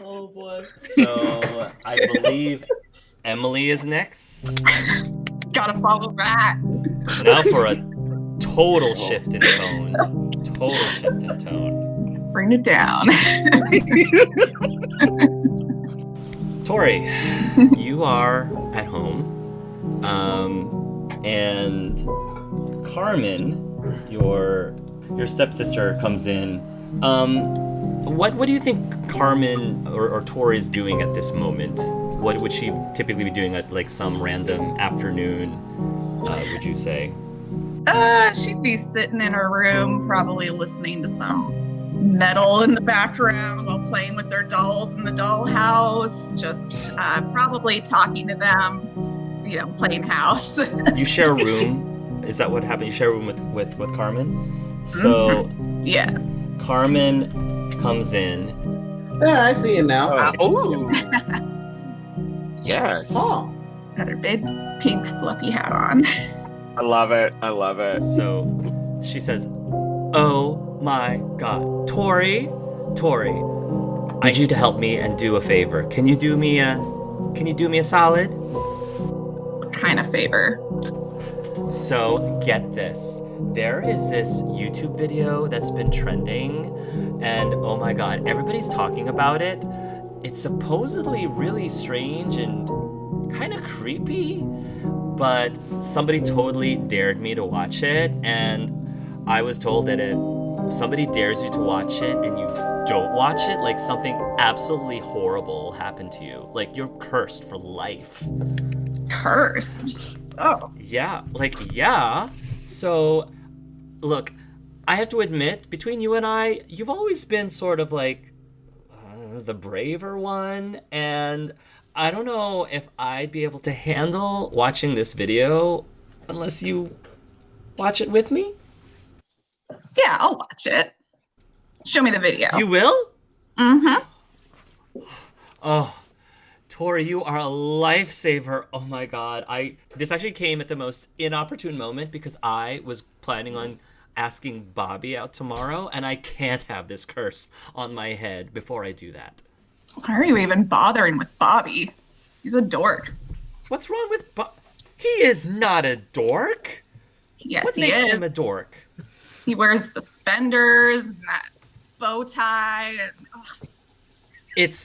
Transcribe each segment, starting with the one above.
Oh boy. So I believe Emily is next. Gotta follow that. Now for a total shift in tone. Total shift in tone. Let's bring it down. Tori, you are at home. And Carmen, your stepsister, comes in. What do you think Carmen or Tori is doing at this moment? What would she typically be doing at like some random afternoon? Would you say? She'd be sitting in her room, probably listening to some metal in the background while playing with their dolls in the dollhouse. Just probably talking to them, playing house. You share a room. Is that what happened? You share a room with Carmen. So Yes. Carmen comes in. Yeah, I see it now. Ooh. Yes. Oh. Got her big pink fluffy hat on. I love it. I love it. So she says, "Oh my God, Tori, I need you to help me and do a favor. Can you do me a solid?" What kind of favor? So get this. There is this YouTube video that's been trending, and oh my God, everybody's talking about it. It's supposedly really strange and kind of creepy, but somebody totally dared me to watch it, and I was told that if somebody dares you to watch it and you don't watch it, like something absolutely horrible will happen to you. Like you're cursed for life. Cursed? Oh. Yeah. So, look, I have to admit, between you and I, you've always been sort of like the braver one, and I don't know if I'd be able to handle watching this video unless you watch it with me. Yeah, I'll watch it. Show me the video. You will? Mm-hmm. Oh, Tori, you are a lifesaver. Oh my God. This actually came at the most inopportune moment because I was planning on asking Bobby out tomorrow, and I can't have this curse on my head before I do that. Why are you even bothering with Bobby? He's a dork. What's wrong with He is not a dork. Yes, What he makes is. him a dork? He wears suspenders and that bow tie. And,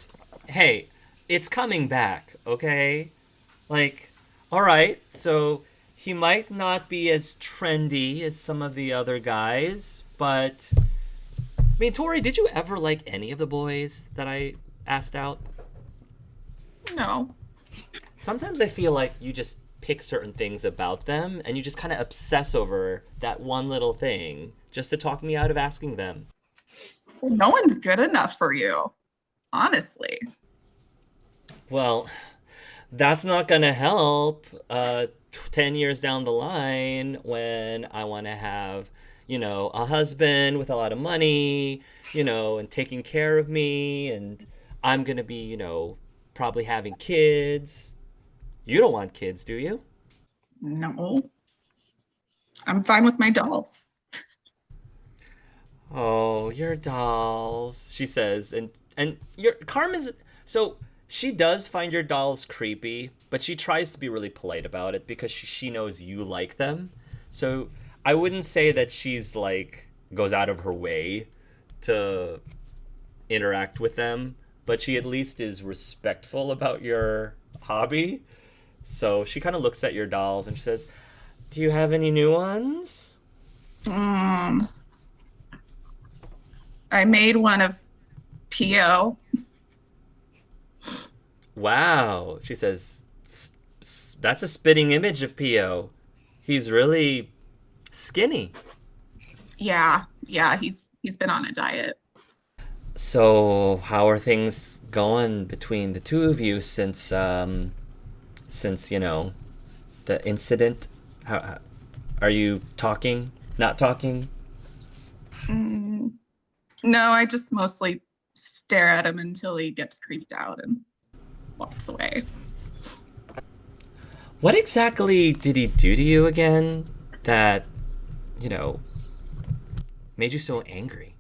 Hey, it's coming back, okay? Like, all right, so he might not be as trendy as some of the other guys, but I mean, Tori, did you ever like any of the boys that I asked out? No. Sometimes I feel like you just pick certain things about them and you just kind of obsess over that one little thing just to talk me out of asking them. No one's good enough for you. Honestly. Well, that's not gonna help 10 years down the line when I want to have, a husband with a lot of money, and taking care of me, and I'm gonna be, probably having kids. You don't want kids, do you? No. I'm fine with my dolls. Oh, your dolls, she says, and your Carmen's so she does find your dolls creepy, but she tries to be really polite about it because she knows you like them. So I wouldn't say that she's like goes out of her way to interact with them, but she at least is respectful about your hobby. So she kind of looks at your dolls and she says, "Do you have any new ones?" I made one of P.O. Wow, she says, "That's a spitting image of P.O. He's really skinny." Yeah, he's been on a diet. So, how are things going between the two of you since the incident? How are you talking? Not talking? No, I just mostly stare at him until he gets creeped out and walks away. What exactly did he do to you again that, made you so angry?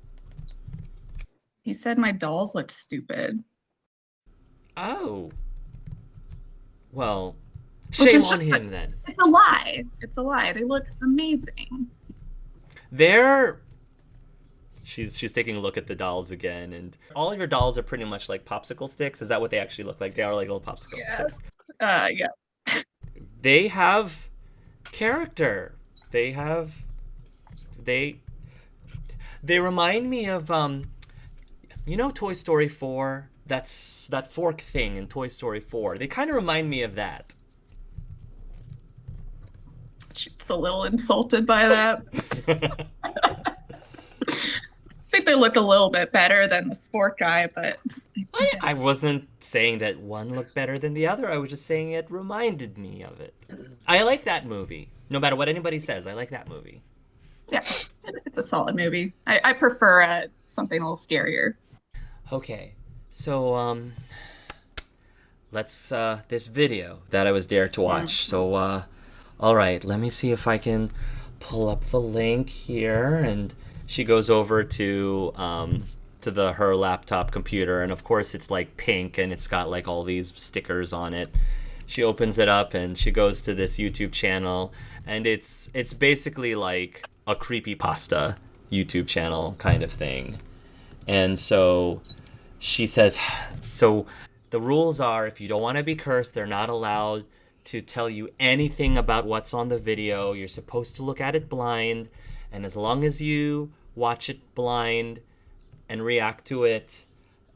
He said my dolls looked stupid. Oh. Well, Which shame is on just him then. It's a lie. It's a lie. They look amazing. She's taking a look at the dolls again, and all of your dolls are pretty much like popsicle sticks. Is that what they actually look like? They are like little popsicle sticks. Yeah. They have character. They remind me of Toy Story 4? That's that fork thing in Toy Story 4. They kind of remind me of that. She's a little insulted by that. I think they look a little bit better than the sport guy, but I wasn't saying that one looked better than the other. I was just saying it reminded me of it. I like that movie. No matter what anybody says, I like that movie. yeah, it's a solid movie. I prefer something a little scarier. Okay, so let's this video that I was dared to watch. So all right, let me see if I can pull up the link here. And she goes over to her laptop computer, and of course it's like pink and it's got like all these stickers on it. She opens it up and she goes to this YouTube channel, and it's basically like a creepypasta YouTube channel kind of thing. And so she says, so the rules are, if you don't want to be cursed, they're not allowed to tell you anything about what's on the video. You're supposed to look at it blind, and as long as you watch it blind and react to it,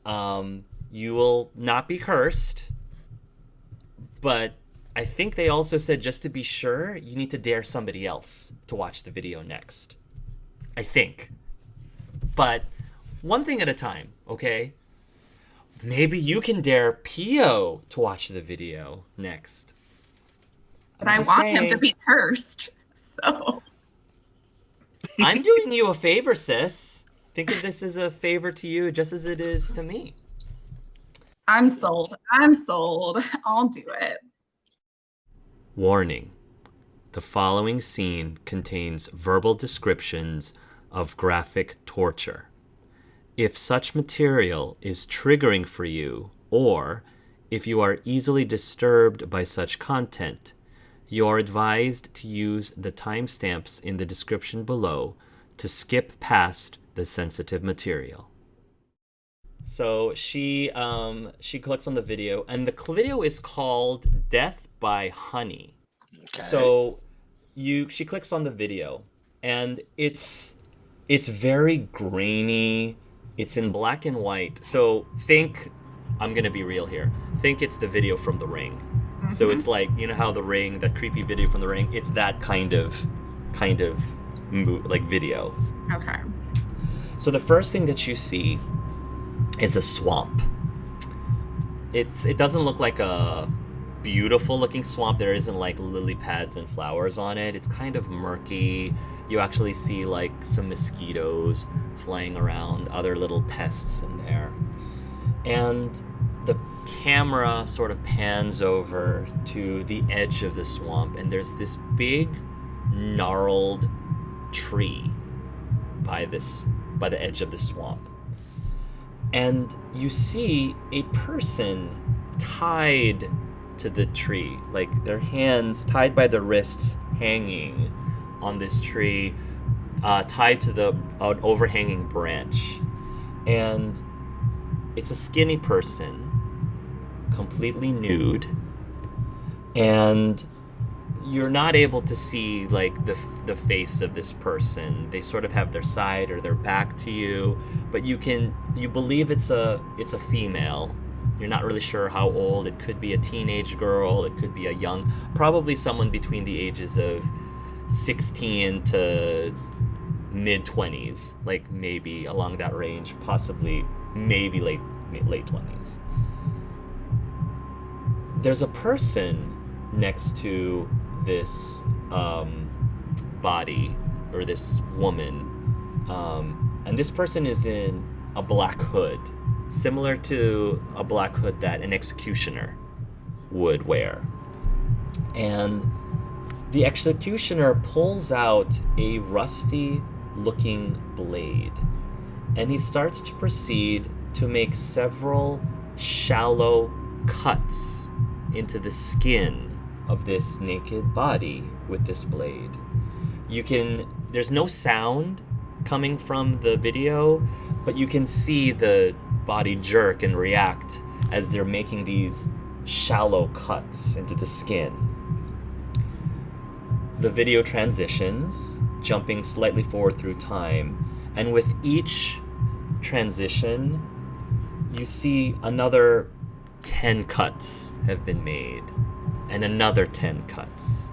you will not be cursed. But I think they also said, just to be sure, you need to dare somebody else to watch the video next. I think. But one thing at a time, okay? Maybe you can dare Pio to watch the video next. But I want him to be cursed, so... I'm doing you a favor, sis. Think of this as a favor to you just as it is to me. I'm sold. I'll do it. Warning. The following scene contains verbal descriptions of graphic torture. If such material is triggering for you, or if you are easily disturbed by such content, you are advised to use the timestamps in the description below to skip past the sensitive material. So she clicks on the video, and the video is called Death by Honey. Okay. So she clicks on the video, and it's very grainy. It's in black and white. So I'm gonna be real here. Think it's the video from The Ring. Mm-hmm. So it's like, you know how The Ring, that creepy video from The Ring, it's that kind of like video. Okay. So the first thing that you see is a swamp. It doesn't look like a beautiful looking swamp. There isn't like lily pads and flowers on it. It's kind of murky. You actually see like some mosquitoes flying around, other little pests in there. And the camera sort of pans over to the edge of the swamp, and there's this big gnarled tree by the edge of the swamp. And you see a person tied to the tree, like their hands tied by the wrists, hanging on this tree, tied to the overhanging branch. And it's a skinny person, completely nude, and you're not able to see like the face of this person. They sort of have their side or their back to you, but you believe it's a female. You're not really sure how old. It could be a teenage girl, it could be a young, probably someone between the ages of 16 to mid-20s, like maybe along that range, possibly maybe late 20s. There's a person next to this body, or this woman, and this person is in a black hood, similar to a black hood that an executioner would wear. And the executioner pulls out a rusty looking blade, and he starts to proceed to make several shallow cuts into the skin of this naked body with this blade. There's no sound coming from the video, but you can see the body jerk and react as they're making these shallow cuts into the skin. The video transitions, jumping slightly forward through time, and with each transition, you see another 10 cuts have been made, and another 10 cuts,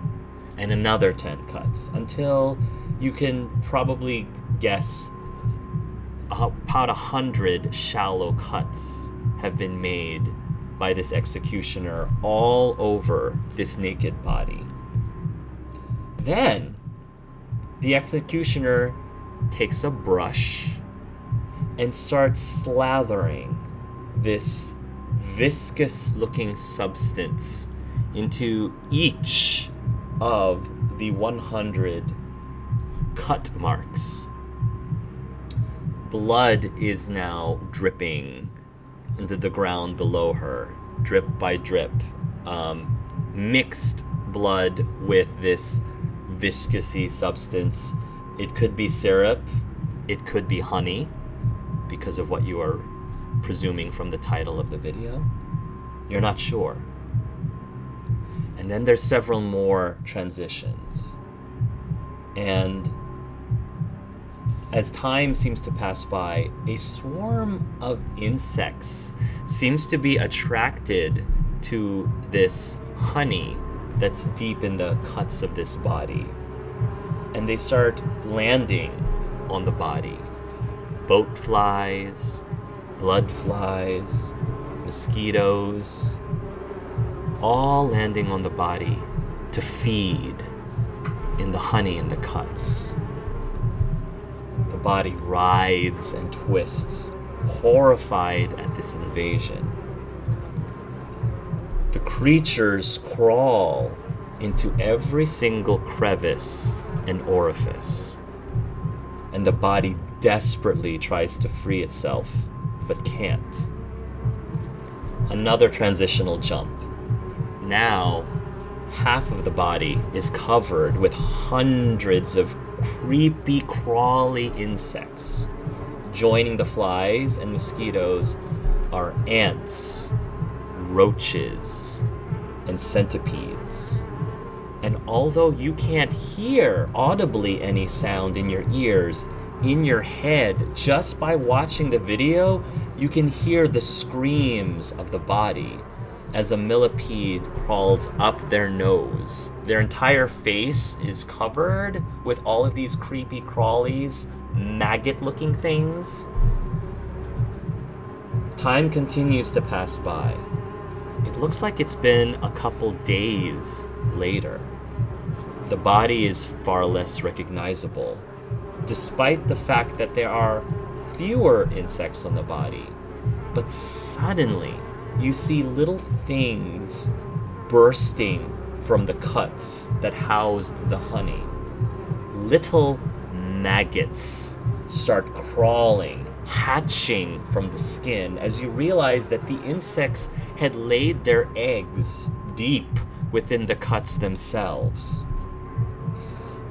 and another 10 cuts, until you can probably guess about 100 shallow cuts have been made by this executioner all over this naked body. Then, the executioner takes a brush and starts slathering this viscous-looking substance into each of the 100 cut marks. Blood is now dripping into the ground below her, drip by drip. Mixed blood with this viscousy substance. It could be syrup, it could be honey, because of what you are presuming from the title of the video. You're not sure. And then there's several more transitions. And as time seems to pass by, a swarm of insects seems to be attracted to this honey that's deep in the cuts of this body. And they start landing on the body. Boat flies, blood flies, mosquitoes, all landing on the body to feed in the honey in the cuts. The body writhes and twists, horrified at this invasion. The creatures crawl into every single crevice and orifice, and the body desperately tries to free itself, but can't. Another transitional jump. Now, half of the body is covered with hundreds of creepy, crawly insects. Joining the flies and mosquitoes are ants, roaches, and centipedes. And although you can't hear audibly any sound in your ears, in your head, just by watching the video, you can hear the screams of the body as a millipede crawls up their nose. Their entire face is covered with all of these creepy crawlies, maggot-looking things. Time continues to pass by. It looks like it's been a couple days later. The body is far less recognizable, despite the fact that there are fewer insects on the body. But suddenly, you see little things bursting from the cuts that housed the honey. Little maggots start crawling, hatching from the skin as you realize that the insects had laid their eggs deep within the cuts themselves.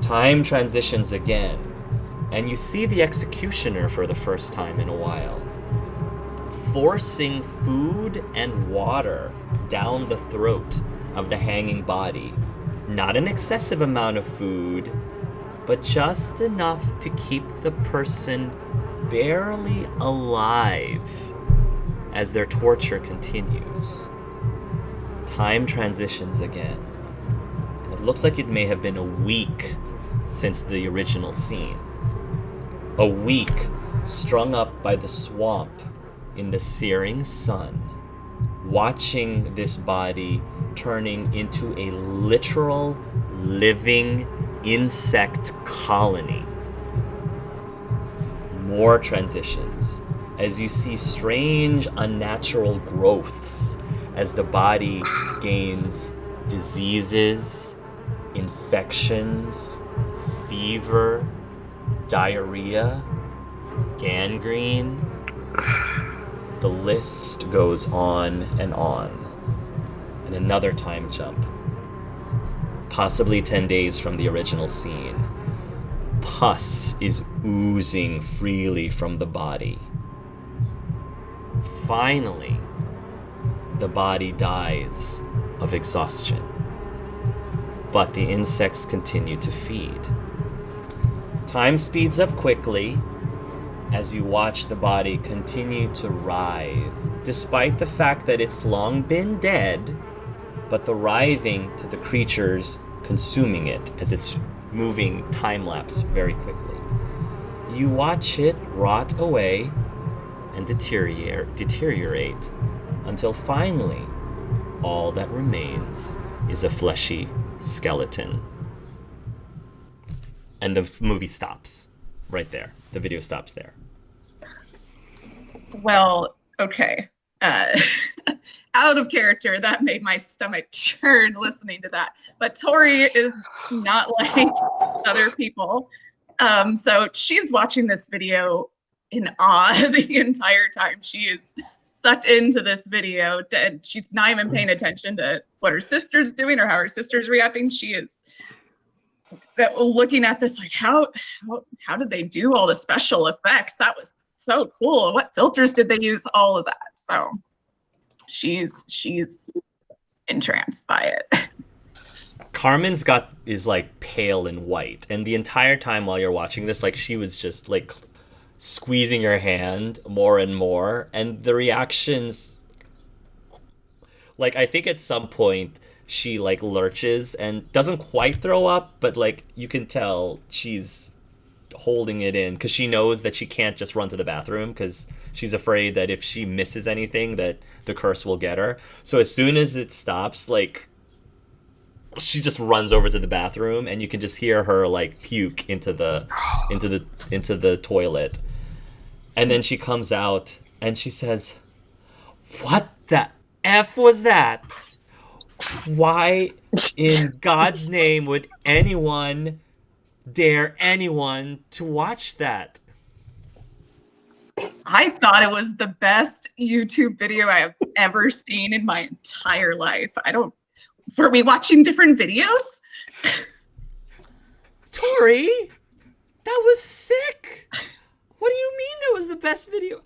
Time transitions again, and you see the executioner for the first time in a while, forcing food and water down the throat of the hanging body. Not an excessive amount of food, but just enough to keep the person barely alive as their torture continues. Time transitions again. And it looks like it may have been a week since the original scene. A week strung up by the swamp in the searing sun, watching this body turning into a literal living insect colony. More transitions as you see strange unnatural growths as the body gains diseases, infections, fever, diarrhea, gangrene. The list goes on and on. and another time jump. Possibly 10 days from the original scene. Pus is oozing freely from the body. Finally, the body dies of exhaustion. But the insects continue to feed. Time speeds up quickly as you watch the body continue to writhe, despite the fact that it's long been dead, but the writhing to the creatures consuming it as it's moving time-lapse very quickly. You watch it rot away and deteriorate until finally all that remains is a fleshy skeleton. And the movie stops right there. The video stops there. Well, okay. Out of character, that made my stomach churn listening to that. But Tori is not like other people. So she's watching this video in awe the entire time. She is sucked into this video, and she's not even paying attention to what her sister's doing or how her sister's reacting. She is looking at this like, how did they do all the special effects? That was so cool. What filters did they use? All of that. So she's entranced by it. Carmen's is like pale and white, and the entire time while you're watching this, like she was just like squeezing your hand more and more, and the reactions, like I think at some point she like lurches and doesn't quite throw up, but like you can tell she's holding it in because she knows that she can't just run to the bathroom because she's afraid that if she misses anything that the curse will get her. So as soon as it stops, like she just runs over to the bathroom, and you can just hear her like puke into the toilet. And then she comes out and she says, "What the F was that? Why in God's name would anyone dare anyone to watch that?" I thought it was the best YouTube video I have ever seen in my entire life. Were we watching different videos? Tori, that was sick. What do you mean that was the best video?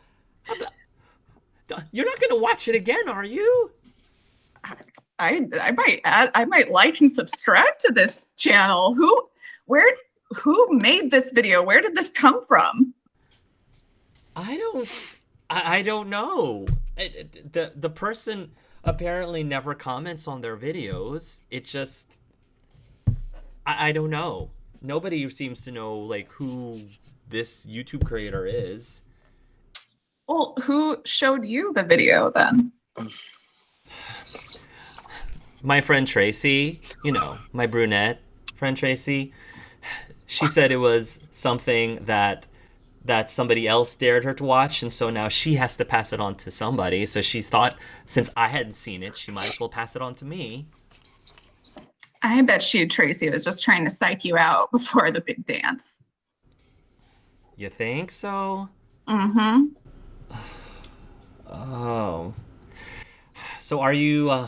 You're not going to watch it again, are you? I might like and subscribe to this channel. Who made this video? Where did this come from? I don't know. The person apparently never comments on their videos. It just, I don't know. Nobody seems to know like who this YouTube creator is. Well, who showed you the video then? My friend Tracy, my brunette friend Tracy, she said it was something that somebody else dared her to watch, and so now she has to pass it on to somebody. So she thought, since I hadn't seen it, she might as well pass it on to me. I bet Tracy was just trying to psych you out before the big dance. You think so? Mm-hmm. Oh. So are you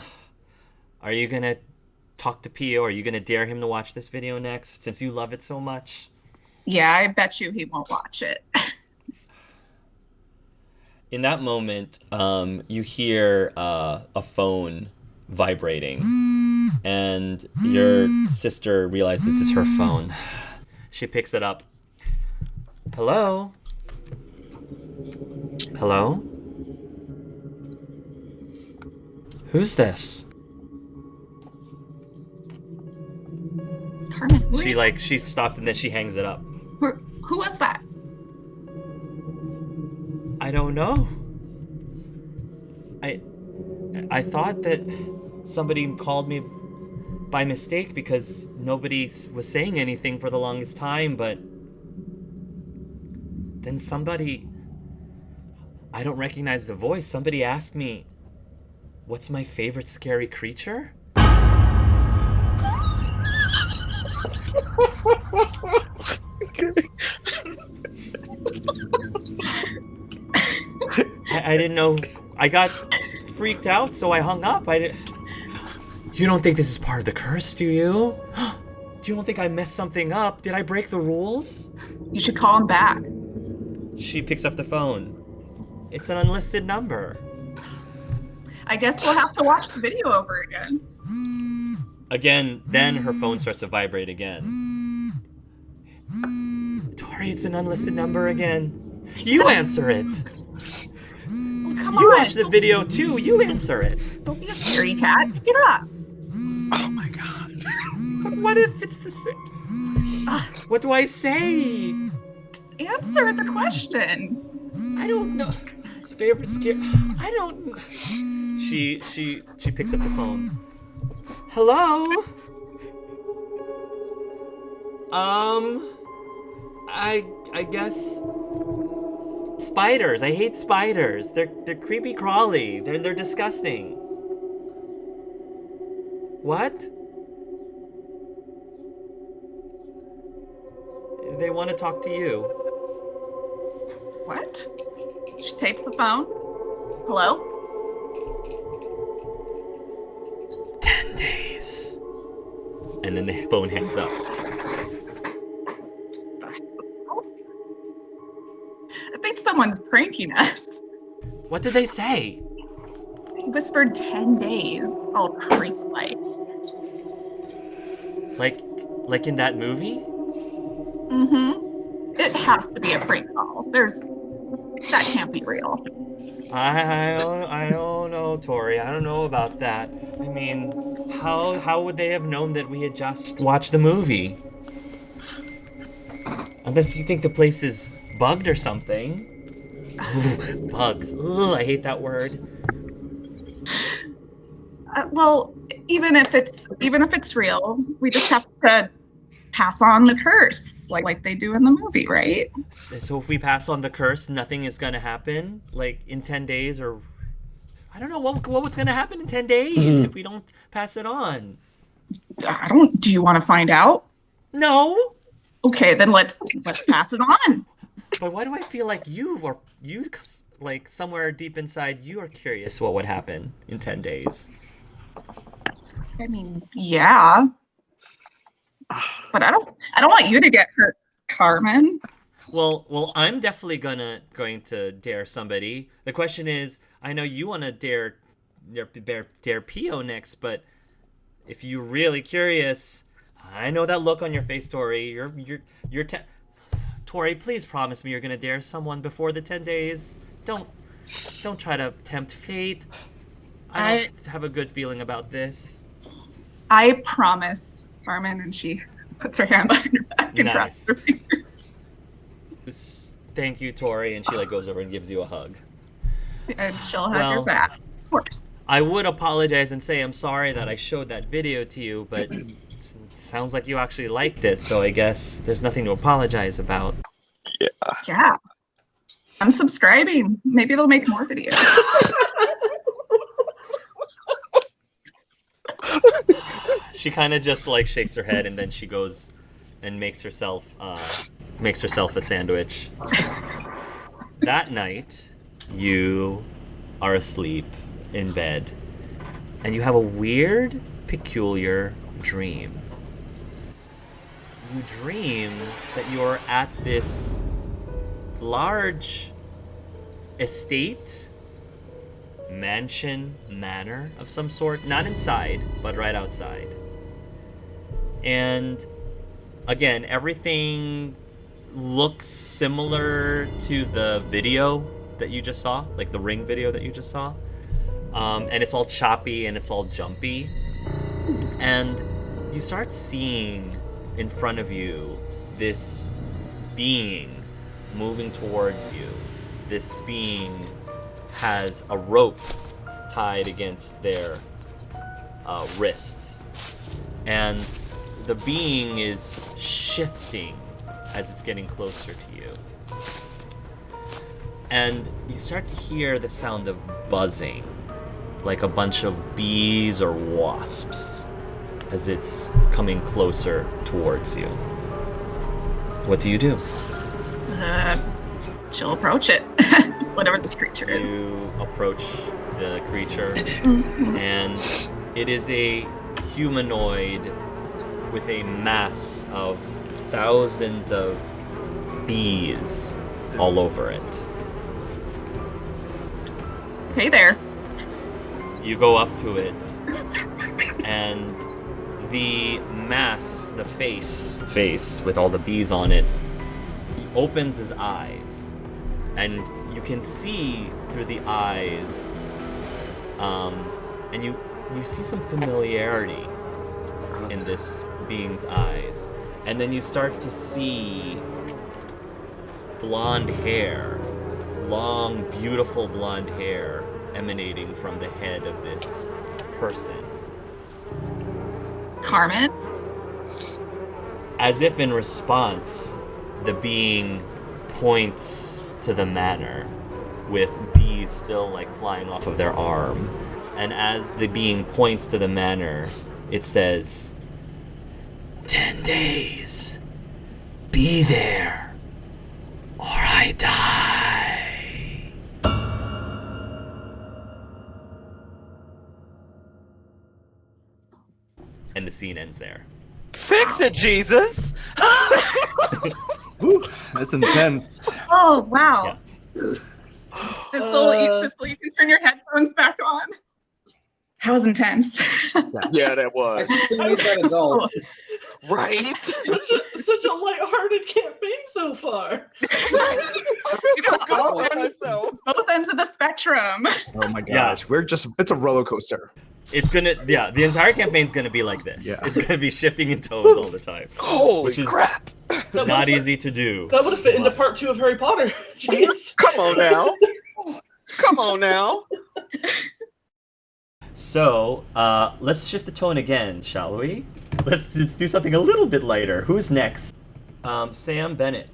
gonna talk to Pio? Are you gonna dare him to watch this video next, since you love it so much? Yeah, I bet you he won't watch it. In that moment, you hear a phone vibrating, and your sister realizes it's her phone. She picks it up. Hello? Hello? Who's this? Carmen. She stops and then she hangs it up. Who was that? I don't know. I thought that somebody called me by mistake because nobody was saying anything for the longest time, but then somebody, I don't recognize the voice, somebody asked me, what's my favorite scary creature? I didn't know. I got freaked out, so I hung up. You don't think this is part of the curse, do you? You don't think I messed something up? Did I break the rules? You should call him back. She picks up the phone. It's an unlisted number. I guess we'll have to watch the video over again. Again, then her phone starts to vibrate again. Tori, it's an unlisted number again. You answer it. Come You on. watch the video too. You answer it. Don't be a scaredy cat. Get up. Oh my god. But what if it's the same? What do I say? Answer the question. I don't know. His favorite scare. I don't. She picks up the phone. Hello. I guess spiders. I hate spiders. They're creepy crawly. They're disgusting. What? They want to talk to you. What? She takes the phone. Hello? 10 days. And then the phone hangs up. I think someone's pranking us. What did they say? He whispered 10 days, all priest-like. Like in that movie? Mm-hmm. It has to be a prank call. That can't be real. I don't know, Tori. I don't know about that. I mean, how would they have known that we had just watched the movie? Unless you think the place is bugged or something. Ooh, bugs. Ugh, I hate that word. Well, even if it's real, we just have to pass on the curse, like they do in the movie, right? So if we pass on the curse, nothing is gonna happen, like in 10 days, or I don't know what was gonna happen in 10 days if we don't pass it on. Do you want to find out? No. Okay, then let's pass it on. But why do I feel like you like somewhere deep inside you are curious what would happen in 10 days? I mean, yeah. But I don't want you to get hurt, Carmen. Well, I'm definitely going to dare somebody. The question is, I know you want to dare Pio next, but if you're really curious, I know that look on your face, Tori. Tori, please promise me you're gonna dare someone before the 10 days. Don't try to tempt fate. I don't have a good feeling about this. I promise, Carmen, and she puts her hand behind her back and crosses her fingers. Thank you, Tori, and she goes over and gives you a hug. And she'll have your back, of course. I would apologize and say I'm sorry that I showed that video to you, but it sounds like you actually liked it, so I guess there's nothing to apologize about. Yeah. I'm subscribing. Maybe they'll make more videos. She kind of just shakes her head, and then she goes and makes herself a sandwich. That night, you are asleep in bed, and you have a weird, peculiar dream. You dream that you're at this large estate, manor of some sort, not inside, but right outside. And again, everything looks similar to the video that you just saw, like the Ring video that you just saw. And it's all choppy and it's all jumpy. And you start seeing in front of you this being moving towards you. This being has a rope tied against their wrists. And the being is shifting as it's getting closer to you. And you start to hear the sound of buzzing, like a bunch of bees or wasps, as it's coming closer towards you. What do you do? She'll approach it, whatever this creature is. You approach the creature, and it is a humanoid with a mass of thousands of bees all over it. Hey there. You go up to it, and the mass, the face with all the bees on it, opens his eyes, and you can see through the eyes, and you see some familiarity in this being's eyes, and then you start to see blonde hair, long, beautiful blonde hair emanating from the head of this person. Carmen? As if in response, the being points to the manor, with bees still like flying off of their arm. And as the being points to the manor, it says, 10 days. Be there, or I die. And the scene ends there. Fix it, Jesus! Ooh, that's intense. Oh, wow. Yeah. This'll, you can turn your headphones back on. That was intense. Yeah, that I was. still need that adult. Right? Such a lighthearted campaign so far. Both ends of the spectrum. Oh my gosh, it's a roller coaster. It's gonna, the entire campaign's gonna be like this. Yeah. It's gonna be shifting in tones all the time. Holy Which is crap! Not easy to do. That would have fit into part 2 of Harry Potter. Jeez. Come on now. Come on now. So, let's shift the tone again, shall we? Let's do something a little bit lighter. Who's next? Sam Bennett.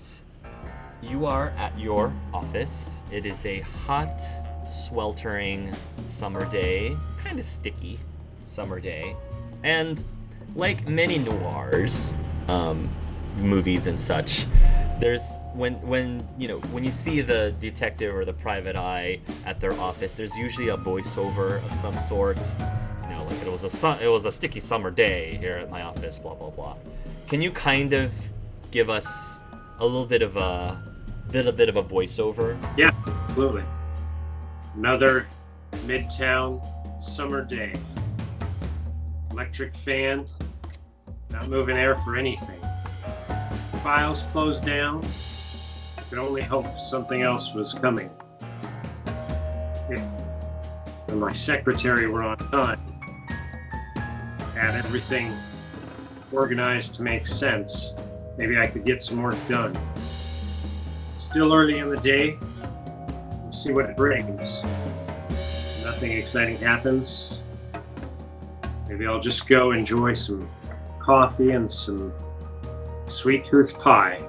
You are at your office. It is a hot, sweltering summer day, kind of sticky summer day. And like many noirs, movies and such, there's when you see the detective or the private eye at their office, there's usually a voiceover of some sort. You know, like it was a sticky summer day here at my office, blah blah blah. Can you kind of give us a little bit of a voiceover? Yeah, absolutely. Another midtown summer day. Electric fan, not moving air for anything. Files closed down. Could only hope something else was coming. If my secretary were on time, had everything organized to make sense, maybe I could get some work done. Still early in the day. We'll see what it brings. Nothing exciting happens. Maybe I'll just go enjoy some coffee and some sweet tooth pie.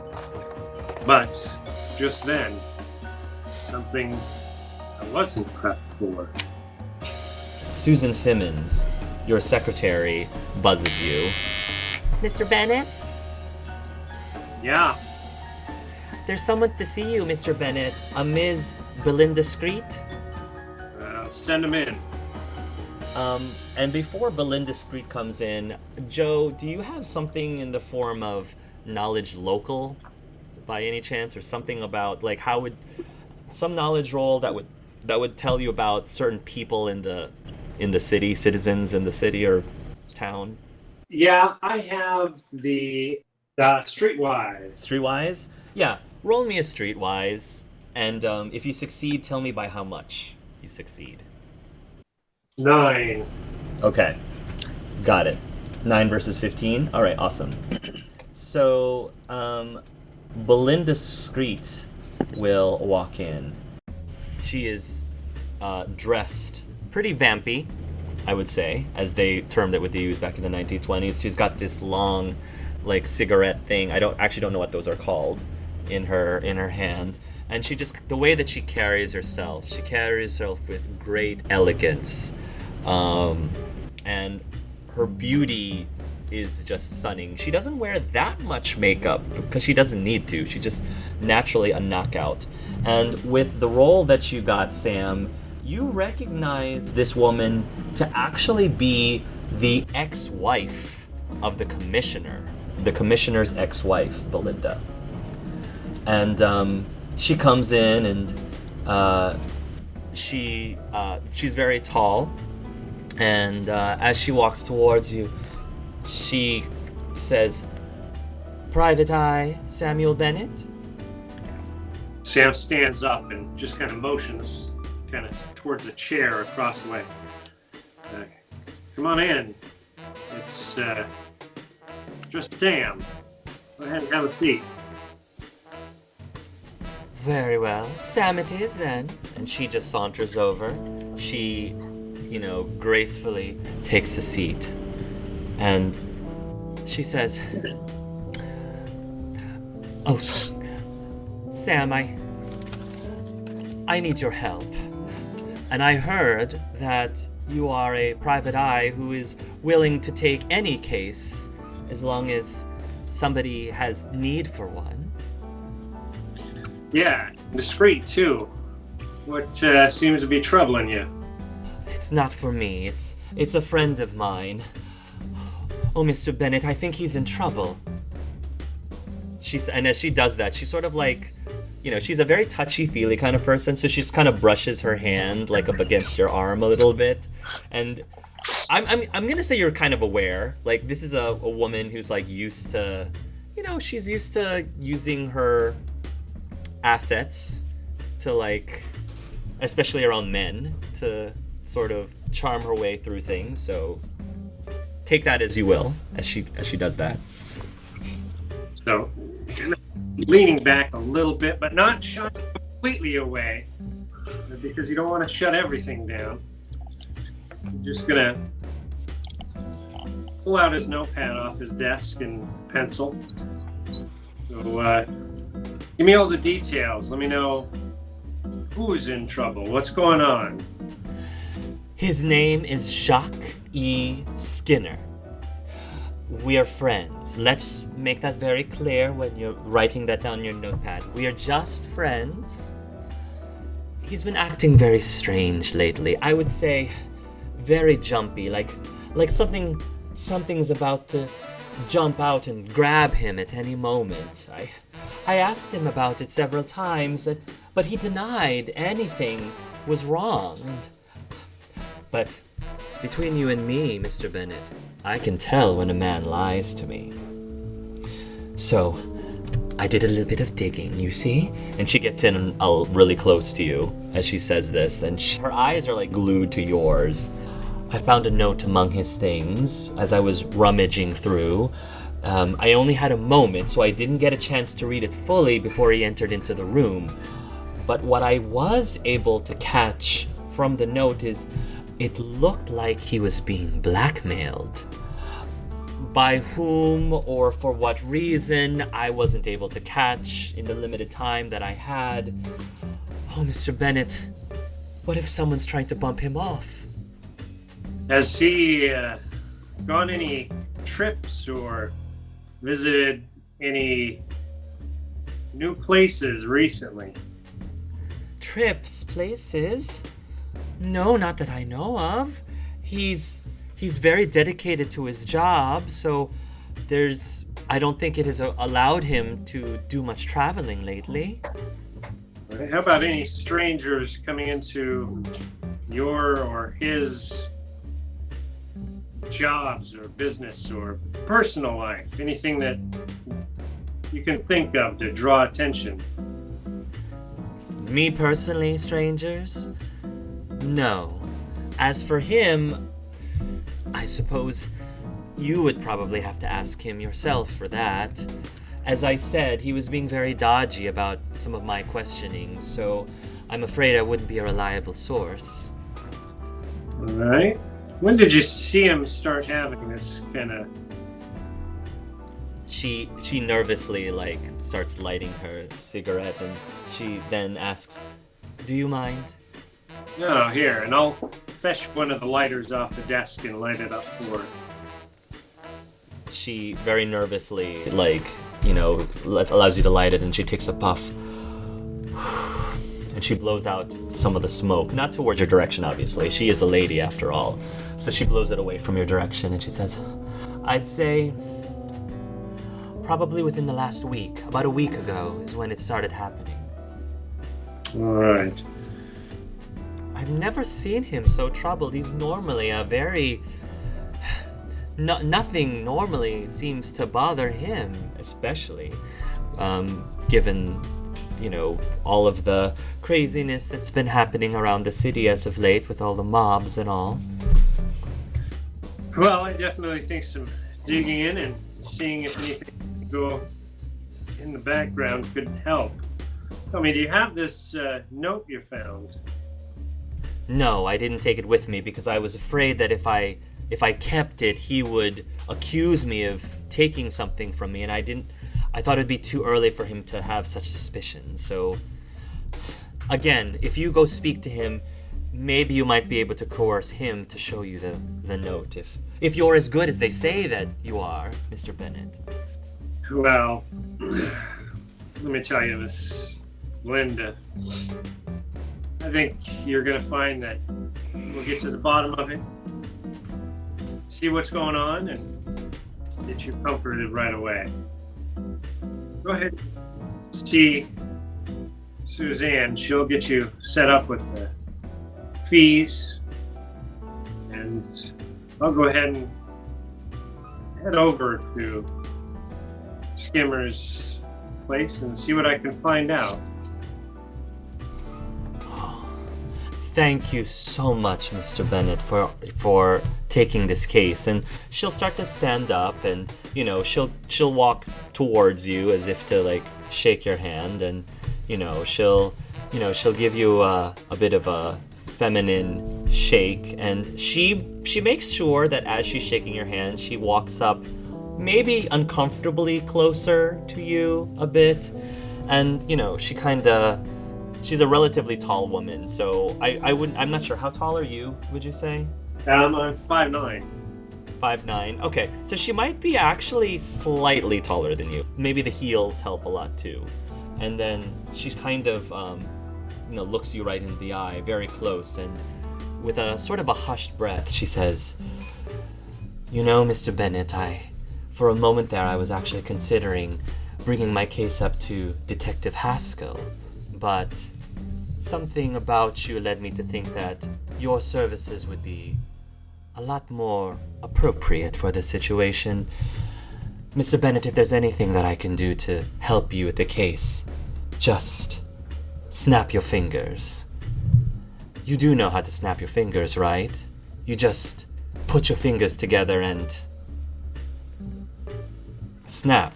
But just then, something I wasn't prepped for. Susan Simmons, your secretary, buzzes you. Mr. Bennett? Yeah, There's someone to see you, Mr. Bennett. A Ms. Belinda Screet. send them in. And before Belinda Screet comes in, Joe, do you have something in the form of knowledge local, by any chance, or something about like how would some knowledge roll that would tell you about certain people in the city, citizens in the city or town? Yeah, I have the Streetwise. Streetwise? Yeah, roll me a Streetwise, and if you succeed, tell me by how much you succeed. 9. Okay, got it. 9 versus 15? Alright, awesome. So, Belinda Screet will walk in. She is dressed pretty vampy, I would say, as they termed it with the use back in the 1920s. She's got this long, like, cigarette thing. I don't know what those are called in her hand. And she just, the way that she carries herself with great elegance. And her beauty is just stunning. She doesn't wear that much makeup because she doesn't need to. She's just naturally a knockout. And with the role that you got, Sam, you recognize this woman to actually be the ex-wife of the commissioner's ex-wife, Belinda. And she comes in, and she's very tall, and as she walks towards you, she says, "Private Eye Samuel Bennett?" Sam stands up and just kind of motions kind of towards a chair across the way. Come on in. It's just Sam. Go ahead and have a seat. Very well. Sam it is, then. And she just saunters over. She, gracefully takes a seat. And she says, "Oh, Sam, I need your help. And I heard that you are a private eye who is willing to take any case as long as somebody has need for one." Yeah, discreet too. What seems to be troubling you? It's not for me. It's a friend of mine. Oh, Mr. Bennett, I think he's in trouble. And as she does that, she's sort of like, she's a very touchy-feely kind of person, so she just kind of brushes her hand like up against your arm a little bit. And I'm gonna say you're kind of aware. Like, this is a woman who's like used to, she's used to using her assets to, like, especially around men, to sort of charm her way through things. So take that as you will, as she does that. So, leaning back a little bit, but not shying completely away, because you don't want to shut everything down. I'm just gonna pull out his notepad off his desk and pencil. So, give me all the details. Let me know who's in trouble. What's going on? His name is Jacques E. Skinner. We are friends. Let's make that very clear when you're writing that down in your notepad. We are just friends. He's been acting very strange lately. I would say very jumpy, like something's about to jump out and grab him at any moment. I asked him about it several times, but he denied anything was wrong. But between you and me, Mr. Bennett, I can tell when a man lies to me. So, I did a little bit of digging, you see? And she gets in really close to you as she says this, and her eyes are like glued to yours. I found a note among his things as I was rummaging through. I only had a moment, so I didn't get a chance to read it fully before he entered into the room. But what I was able to catch from the note is it looked like he was being blackmailed. By whom or for what reason, I wasn't able to catch in the limited time that I had. Oh, Mr. Bennett, what if someone's trying to bump him off? Has he gone any trips or visited any new places recently? Trips, places? No, not that I know of. He's very dedicated to his job, so I don't think it has allowed him to do much traveling lately. How about any strangers coming into your or his jobs or business or personal life? Anything that you can think of to draw attention? Me personally, strangers? No. As for him, I suppose you would probably have to ask him yourself for that. As I said, he was being very dodgy about some of my questioning, so I'm afraid I wouldn't be a reliable source. All right. When did you see him start having this kind of... She nervously, starts lighting her cigarette, and she then asks, "Do you mind?" No, here, and I'll fetch one of the lighters off the desk and light it up for her. She very nervously, allows you to light it, and she takes a puff. and she blows out some of the smoke, not towards your direction, obviously. She is a lady, after all. So she blows it away from your direction, and she says, I'd say probably within the last week, about a week ago, is when it started happening. All right. I've never seen him so troubled. He's normally a very... nothing normally seems to bother him, especially given, all of the craziness that's been happening around the city as of late with all the mobs and all. Well, I definitely think some digging in and seeing if anything can go in the background could help. Tell me, do you have this note you found? No, I didn't take it with me because I was afraid that if I kept it, he would accuse me of taking something from me, and I thought it'd be too early for him to have such suspicions. So, again, if you go speak to him, maybe you might be able to coerce him to show you the note, if you're as good as they say that you are, Mr. Bennett. Well, let me tell you, Miss Linda. I think you're going to find that we'll get to the bottom of it, see what's going on, and get you comforted right away. Go ahead, see Suzanne. She'll get you set up with the fees, and I'll go ahead and head over to Skimmer's place and see what I can find out. Thank you so much, Mr. Bennett, for taking this case. And she'll start to stand up, and she'll walk towards you as if to shake your hand, and she'll give you a bit of a feminine shake, and she makes sure that as she's shaking your hand, she walks up maybe uncomfortably closer to you a bit, and she's a relatively tall woman, so I'm not sure. How tall are you, would you say? I'm 5'9". 5'9". Okay, so she might be actually slightly taller than you. Maybe the heels help a lot too. And then she kind of, looks you right in the eye, very close, and with a sort of a hushed breath, she says, Mr. Bennett, for a moment there, I was actually considering bringing my case up to Detective Haskell. But something about you led me to think that your services would be a lot more appropriate for the situation. Mr. Bennett, if there's anything that I can do to help you with the case, just snap your fingers. You do know how to snap your fingers, right? You just put your fingers together and snap,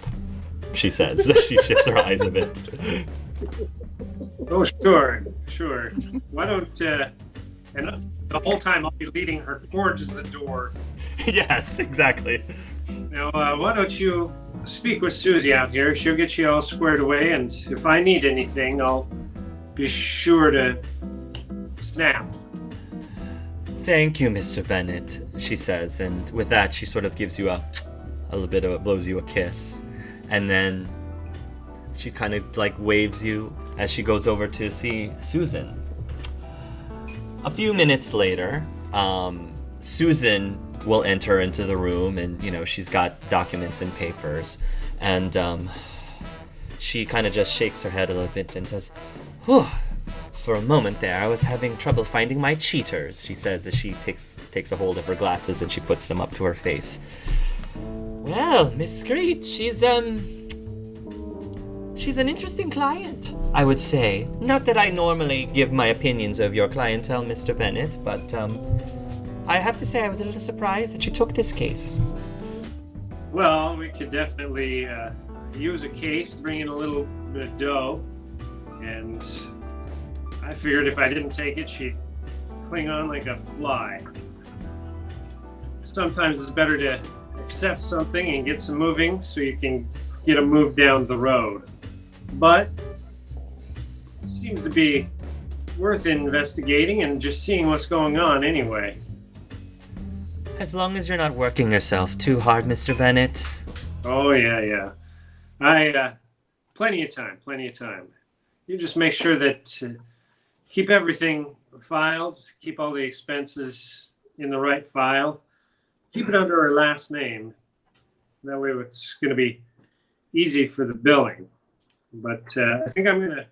she says. She shifts her eyes a bit. Oh, sure. Why don't, and the whole time I'll be leading her towards the door. Yes, exactly. Now, why don't you speak with Susie out here? She'll get you all squared away, and if I need anything, I'll be sure to snap. Thank you, Mr. Bennett, she says, and with that, she sort of gives you a little bit of blows you a kiss, and then she kind of waves you as she goes over to see Susan. A few minutes later, Susan will enter into the room, and she's got documents and papers, and she kind of just shakes her head a little bit and says, "Whew, for a moment there, I was having trouble finding my cheaters," she says as she takes a hold of her glasses and she puts them up to her face. "Well, Miss Screech, she's an interesting client, I would say. Not that I normally give my opinions of your clientele, Mr. Bennett, but I have to say I was a little surprised that you took this case." Well, we could definitely use a case, bring in a little bit of dough, and I figured if I didn't take it, she'd cling on like a fly. Sometimes it's better to accept something and get some moving so you can get them moved down the road. But it seems to be worth investigating and just seeing what's going on anyway. As long as you're not working yourself too hard, Mr. Bennett. Oh, yeah. Plenty of time. You just make sure that keep everything filed, keep all the expenses in the right file, keep it under her last name. That way it's going to be easy for the billing. But I think I'm going to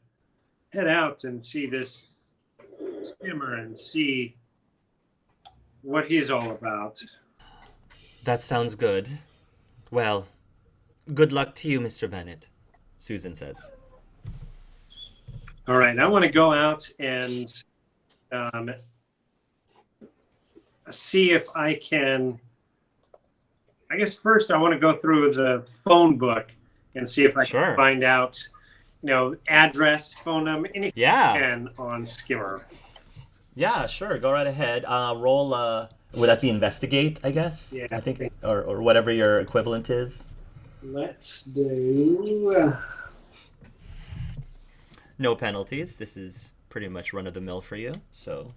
head out and see this skimmer and see what he's all about. That sounds good. Well, good luck to you, Mr. Bennett, Susan says. All right, I want to go out and see if I can. I guess first I want to go through the phone book and see if I can find out, address, phone number, anything I can on Skimmer. Yeah, sure. Go right ahead. Roll. Would that be investigate? I guess. Yeah. I think, or whatever your equivalent is. Let's do. No penalties. This is pretty much run of the mill for you. So.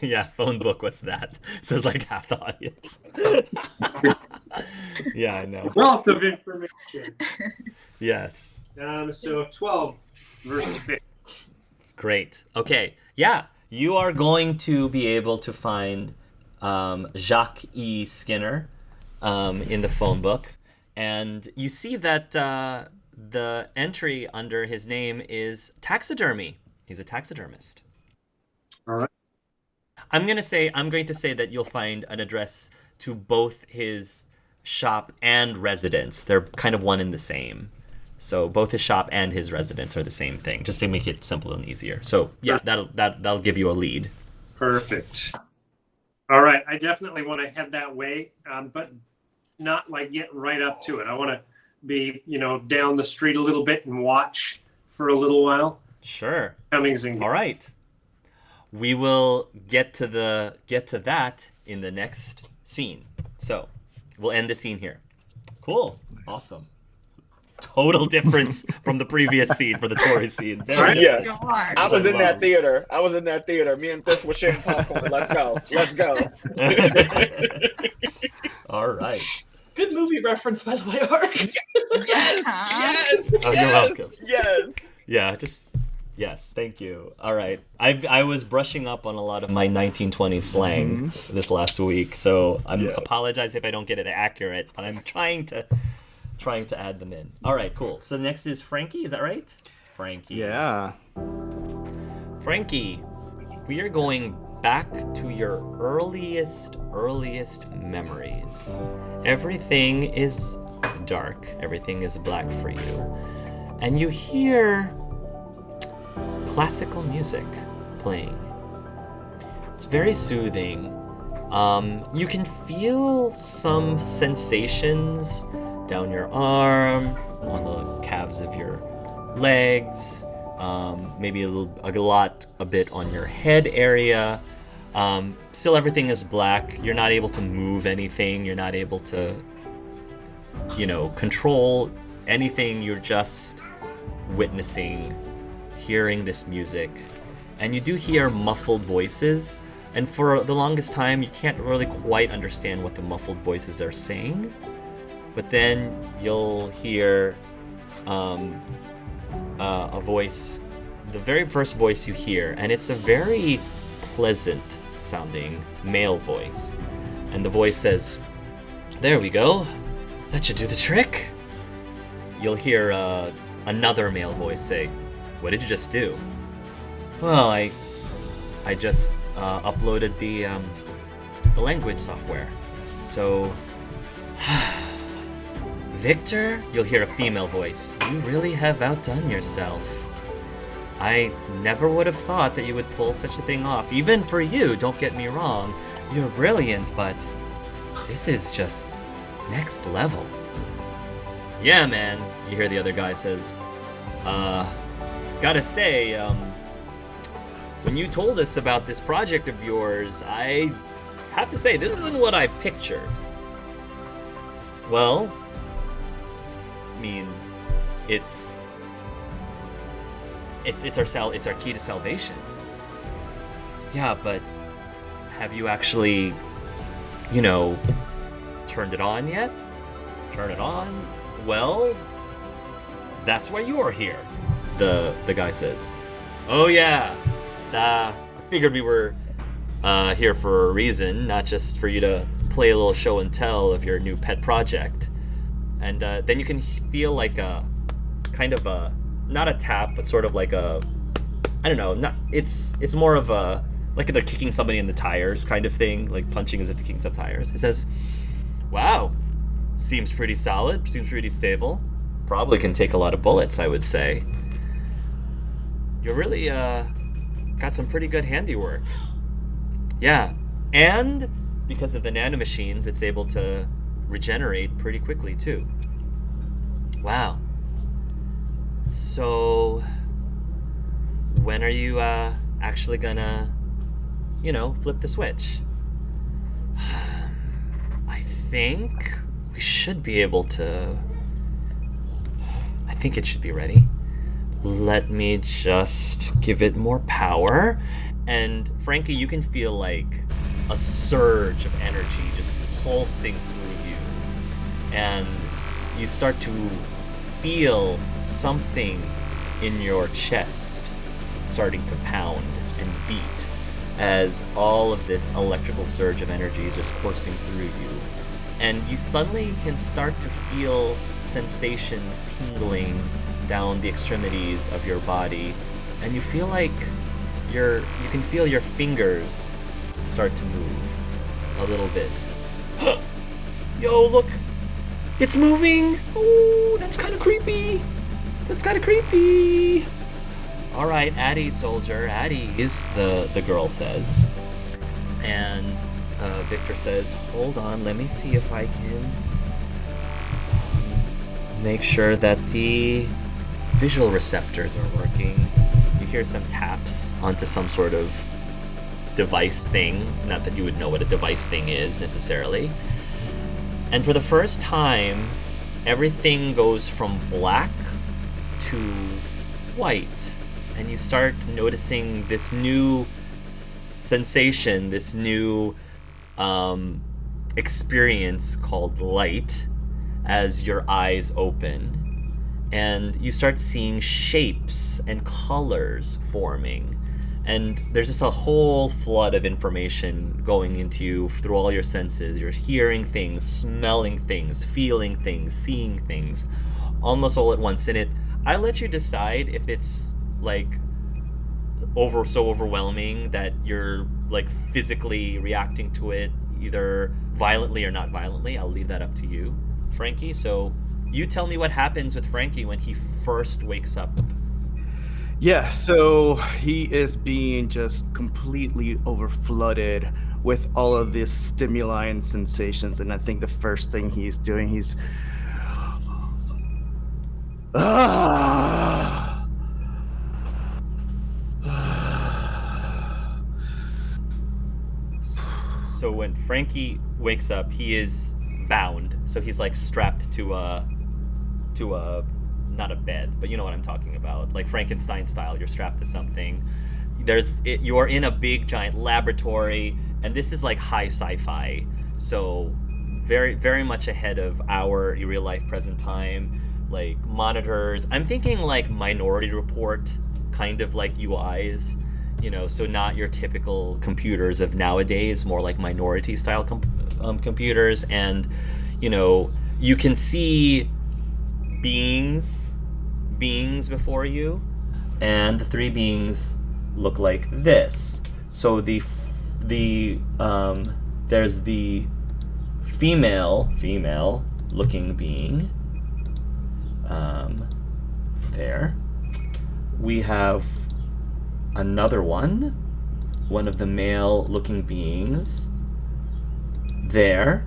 Yeah, phone book. What's that? Says like half the audience. Yeah, I know. Wealth of information. Yes. So 12 versus 50. Great. Okay. Yeah, you are going to be able to find Jacques E. Skinner in the phone book, and you see that the entry under his name is taxidermy. He's a taxidermist. All right. I'm going to say that you'll find an address to both his shop and residence. They're kind of one and the same. So both his shop and his residence are the same thing, just to make it simple and easier. So yeah, that'll give you a lead. Perfect. All right, I definitely want to head that way, but not like get right up to it. I want to be, down the street a little bit and watch for a little while. Sure. Comings and all right. We will get to that in the next scene. So we'll end the scene here. Cool. Awesome. Total difference from the previous scene for the Tory scene. Yeah. I was in that theater. Me and Chris were sharing popcorn. Let's go. All right. Good movie reference, by the way, Ark. Yes. Oh, you're welcome. Yes. Yeah, yes, thank you. All right. I was brushing up on a lot of my 1920s slang this last week, so I apologize if I don't get it accurate, but I'm trying to add them in. All right, cool. So next is Frankie, is that right? Frankie. Yeah. Frankie, we are going back to your earliest memories. Everything is dark. Everything is black for you. And you hear classical music playing. It's very soothing. You can feel some sensations down your arm, on the calves of your legs, maybe a bit on your head area. Still everything is black. You're not able to move anything. You're not able to, control anything. You're just witnessing, hearing this music. And you do hear muffled voices. And for the longest time, you can't really quite understand what the muffled voices are saying. But then you'll hear a voice, the very first voice you hear, and it's a very pleasant sounding male voice. And the voice says, "There we go. That should do the trick." You'll hear another male voice say, "What did you just do?" "Well, I just uploaded the language software. So, Victor," you'll hear a female voice, "you really have outdone yourself. I never would have thought that you would pull such a thing off. Even for you, don't get me wrong. You're brilliant, but this is just next level." "Yeah, man," you hear the other guy says. Gotta say, when you told us about this project of yours, I have to say, this isn't what I pictured." "Well, I mean, it's our key to salvation." "Yeah, but have you actually, turned it on yet?" "Turn it on? Well, that's why you're here," the guy says. "Oh yeah, I figured we were here for a reason, not just for you to play a little show and tell of your new pet project. And then you can feel like a kind of a, not a tap, but sort of like a, I don't know, it's more of a, like they're kicking somebody in the tires kind of thing, like punching as if they're kicking some tires. It says, wow, seems pretty solid, seems pretty stable. Probably can take a lot of bullets, I would say. You really got some pretty good handiwork. Yeah, and because of the nanomachines, it's able to regenerate pretty quickly too. Wow. So, when are you actually gonna, flip the switch? I think we should be able to. I think it should be ready. Let me just give it more power. And Frankie, you can feel like a surge of energy just pulsing through you. And you start to feel something in your chest starting to pound and beat as all of this electrical surge of energy is just coursing through you. And you suddenly can start to feel sensations tingling down the extremities of your body, and you feel like you can feel your fingers start to move a little bit. Yo, look! It's moving! Oh, that's kind of creepy! That's kind of creepy! Alright, Addie, soldier, Addie's, the girl says. And Victor says, hold on, let me see if I can make sure that the visual receptors are working. You hear some taps onto some sort of device thing. Not that you would know what a device thing is necessarily. And for the first time, everything goes from black to white. And you start noticing this new sensation, this new experience called light as your eyes open. And you start seeing shapes and colors forming. And there's just a whole flood of information going into you through all your senses. You're hearing things, smelling things, feeling things, seeing things, almost all at once. And I let you decide if it's like so overwhelming that you're like physically reacting to it either violently or not violently. I'll leave that up to you, Frankie. So you tell me what happens with Frankie when he first wakes up. Yeah, so he is being just completely overflooded with all of these stimuli and sensations, and I think the first thing he's doing, he's So when Frankie wakes up, he is bound. So he's like strapped to a not a bed, but you know what I'm talking about, like Frankenstein style. You're strapped to something. You are in a big giant laboratory, and this is like high sci-fi. So very, very much ahead of our real life present time. Like monitors. I'm thinking like Minority Report kind of like UIs. So not your typical computers of nowadays, more like Minority style computers. And, you can see beings before you, and the three beings look like this. So there's the female looking being. There. We have another one of the male looking beings there.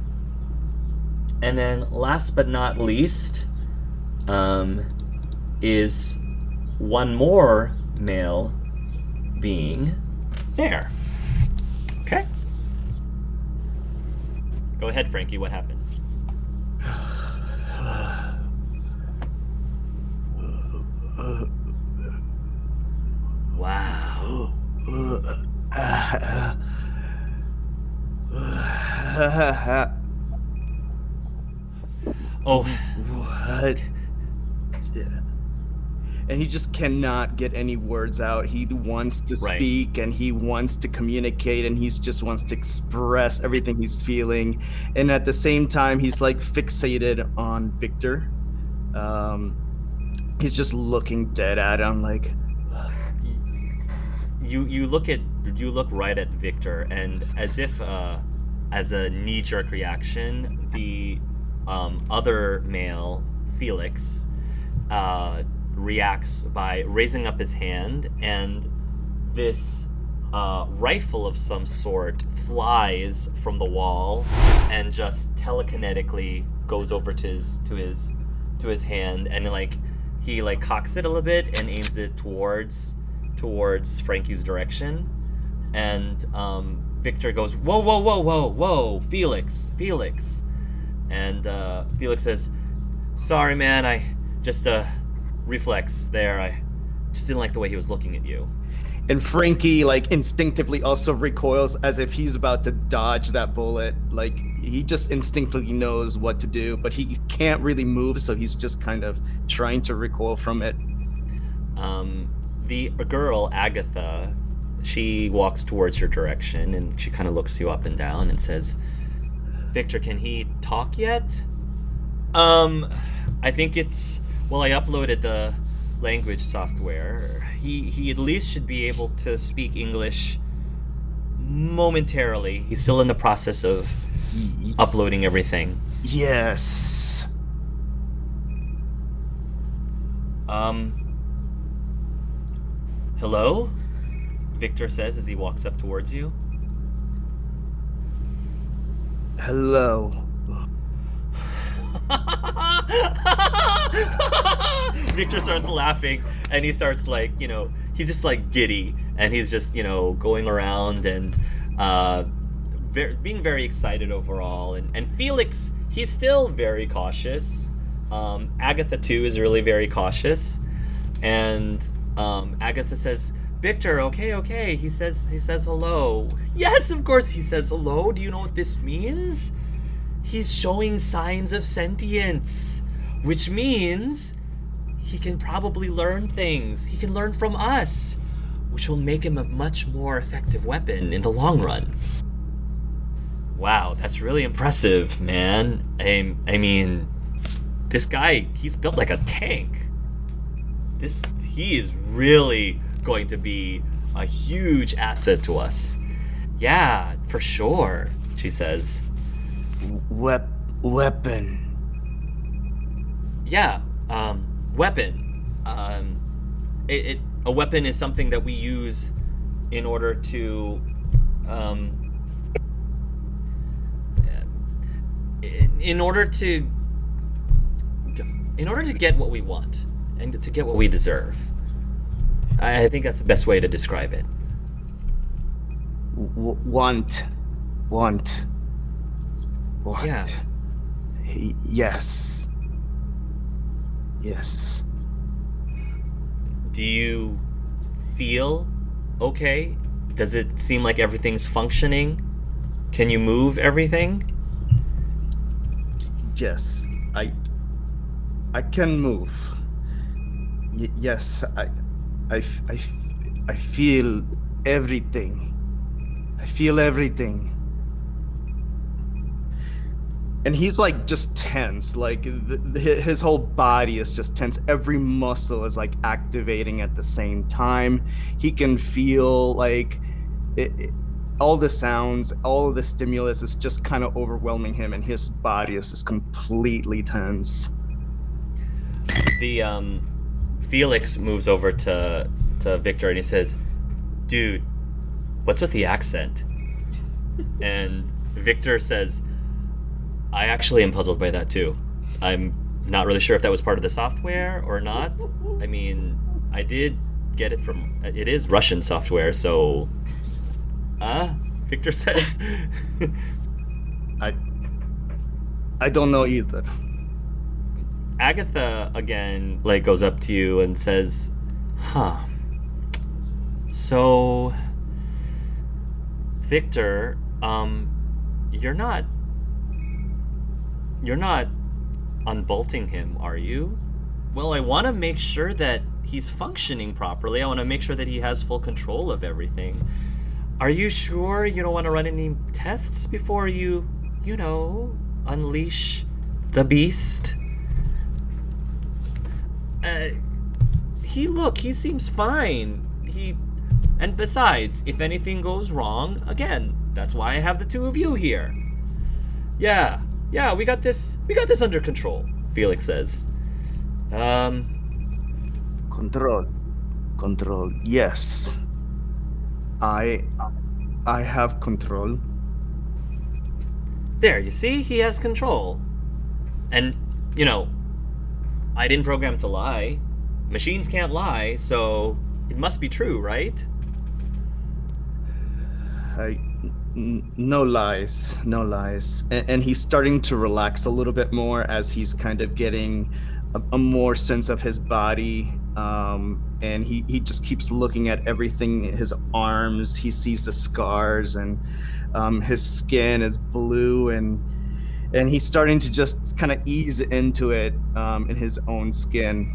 And then last but not least is one more male being there. Okay? Go ahead, Frankie, what happens? Wow. Oh, what? and he just cannot get any words out. He wants to speak and he wants to communicate and he just wants to express everything he's feeling. And at the same time, he's like fixated on Victor. He's just looking dead at him like... You look right at Victor, and as if as a knee-jerk reaction, the other male, Felix, reacts by raising up his hand, and this rifle of some sort flies from the wall and just telekinetically goes over to his hand, and he cocks it a little bit and aims it towards Frankie's direction, and Victor goes, whoa, Felix, and Felix says, sorry man, I just reflex there, I just didn't like the way he was looking at you. And Frankie instinctively also recoils as if he's about to dodge that bullet. He just instinctively knows what to do, but he can't really move, so he's just kind of trying to recoil from it. The girl, Agatha, she walks towards your direction and she kind of looks you up and down and says, Victor, can he talk yet? I think I uploaded the language software. He at least should be able to speak English momentarily. He's still in the process of uploading everything. Yes. Hello? Victor says as he walks up towards you. Hello. Victor starts laughing and he starts he's just giddy and he's just, going around and being very excited overall. And Felix, he's still very cautious. Agatha too is really very cautious. And Agatha says, Victor, okay. He says hello. Yes, of course he says hello. Do you know what this means? He's showing signs of sentience, which means he can probably learn things. He can learn from us, which will make him a much more effective weapon in the long run. Wow, that's really impressive, man. I mean, this guy, he's built like a tank. He is really going to be a huge asset to us. Yeah, for sure, she says. Weapon. Yeah, weapon. A weapon is something that we use in order to, in order to get what we want and to get what we deserve. I think that's the best way to describe it. Want. Yeah. Yes. Do you feel okay? Does it seem like everything's functioning? Can you move everything? Yes, I can move. Yes, I feel everything. And he's just tense. His whole body is just tense. Every muscle is activating at the same time. He can feel all the sounds, all of the stimulus is just kind of overwhelming him, and his body is just completely tense. The Felix moves over to Victor and he says, "Dude, what's with the accent?" And Victor says, "I actually am puzzled by that too. I'm not really sure if that was part of the software or not. I mean, I did get it from... It is Russian software, so..." Victor says. I don't know either. Agatha, again, goes up to you and says, So... Victor, you're not unbolting him, are you? Well, I want to make sure that he's functioning properly. I want to make sure that he has full control of everything. Are you sure you don't want to run any tests before you unleash the beast? He seems fine. And besides, if anything goes wrong, again, that's why I have the two of you here. Yeah, we got this under control, Felix says. Control. Yes. I have control. There, you see? He has control. And, I didn't program to lie. Machines can't lie, so it must be true, right? No lies. And he's starting to relax a little bit more as he's kind of getting a more sense of his body. And he just keeps looking at everything, his arms, he sees the scars, and his skin is blue, and he's starting to just kind of ease into it in his own skin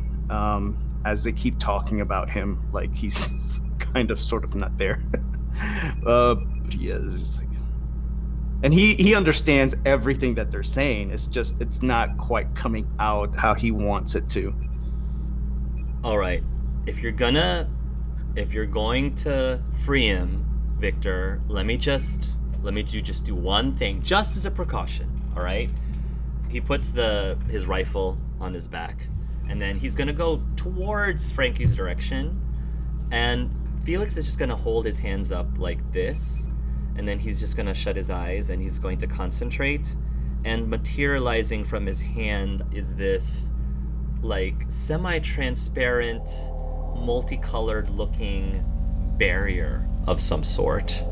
as they keep talking about him like he's kind of sort of not there. And he understands everything that they're saying. It's not quite coming out how he wants it to. All right. If you're going to free him, Victor, let me just do one thing, just as a precaution. All right. He puts his rifle on his back, and then he's gonna go towards Frankie's direction, and Felix is just gonna hold his hands up like this, and then he's just gonna shut his eyes, and he's going to concentrate, and materializing from his hand is this like semi-transparent, multicolored looking barrier of some sort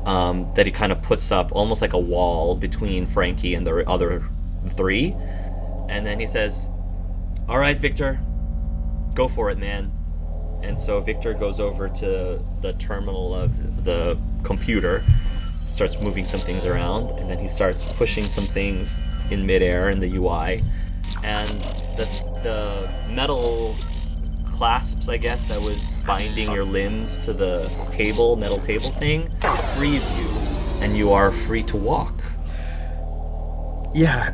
that he kind of puts up almost like a wall between Frankie and the other three. And then he says, "All right, Victor, go for it, man." And so Victor goes over to the terminal of the computer, starts moving some things around, and then he starts pushing some things in midair in the UI, and the metal clasps, I guess, that was binding your limbs to the metal table thing, frees you, and you are free to walk. Yeah,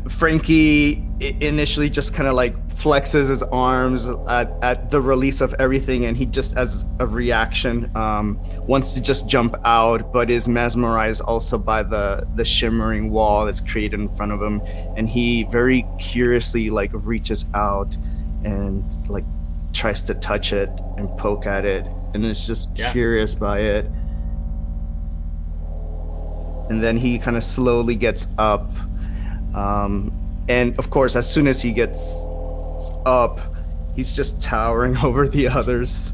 Frankie initially just kind of like flexes his arms at the release of everything, and he just, as a reaction, wants to just jump out, but is mesmerized also by the shimmering wall that's created in front of him, and he very curiously like reaches out and like tries to touch it and poke at it, and is just curious by it. And then he kind of slowly gets up, and of course, as soon as he gets up, he's just towering over the others,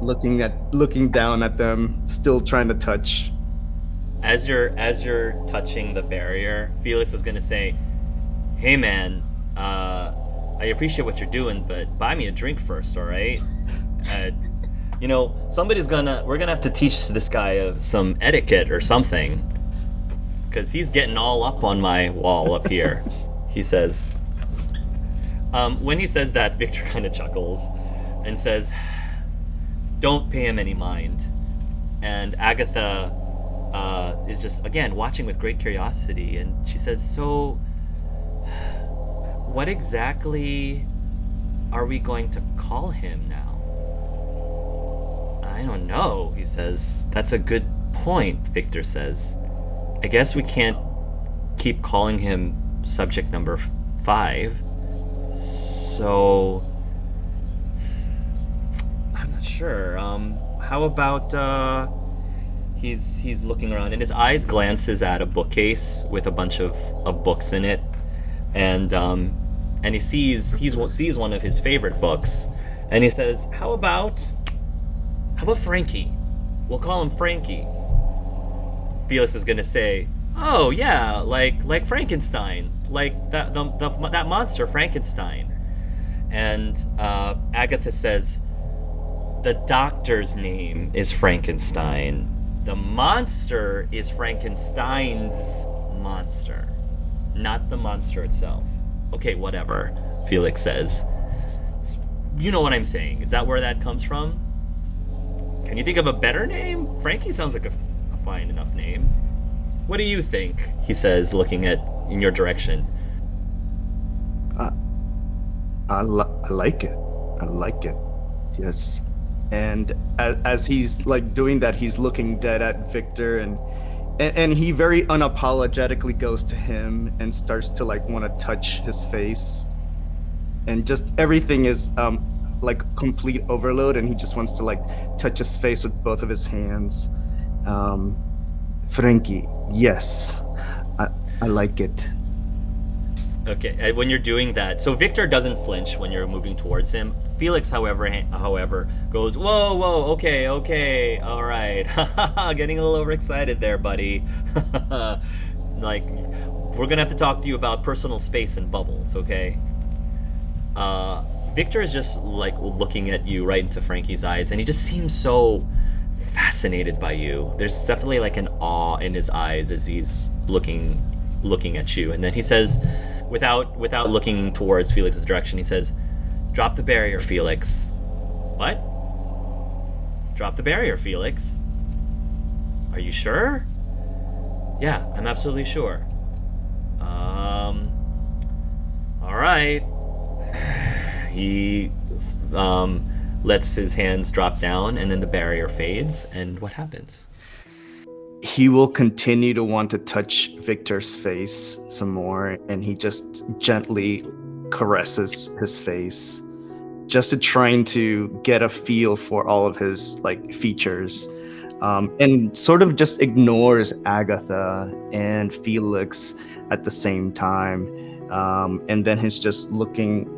looking down at them, still trying to touch. As you're touching the barrier, Felix is gonna say, "Hey man, I appreciate what you're doing, but buy me a drink first, all right? We're gonna have to teach this guy some etiquette or something, because he's getting all up on my wall up here," he says. When he says that, Victor kind of chuckles and says, "Don't pay him any mind." And Agatha is just, again, watching with great curiosity, and she says, "So, what exactly are we going to call him now?" "I don't know," he says. "That's a good point," Victor says. "I guess we can't keep calling him subject number 5. So, I'm not sure. How about, he's looking around, and his eyes glances at a bookcase with a bunch of books in it, and he sees one of his favorite books, and he says, How about Frankie? We'll call him Frankie." Felix is gonna say, "Oh yeah, like Frankenstein, like that monster Frankenstein." And Agatha says, "The doctor's name is Frankenstein. The monster is Frankenstein's monster, not the monster itself." "Okay, whatever," Felix says. you know what I'm saying. Is that where that comes from? Can you think of a better name? Frankie sounds like a fine enough name. What do you think? He says, looking in your direction. I like it. I like it. Yes. And as he's like doing that, he's looking dead at Victor, and he very unapologetically goes to him and starts to like want to touch his face, and just everything is like complete overload, and he just wants to like touch his face with both of his hands. Frankie, yes, I like it. Okay, when you're doing that, so Victor doesn't flinch when you're moving towards him. Felix, however, goes, whoa, okay, all right. Getting a little overexcited there, buddy. Like, we're gonna have to talk to you about personal space and bubbles, okay? Victor is just, like, looking at you right into Frankie's eyes, and he just seems so fascinated by you. There's definitely, like, an awe in his eyes as he's looking at you. And then he says, without looking towards Felix's direction, he says, "Drop the barrier, Felix." What? Drop the barrier, Felix? Are you sure? Yeah, I'm absolutely sure. All right. He lets his hands drop down, and then the barrier fades. And what happens? He will continue to want to touch Victor's face some more, and he just gently caresses his face, just to trying to get a feel for all of his like features, and sort of just ignores Agatha and Felix at the same time, and then he's just looking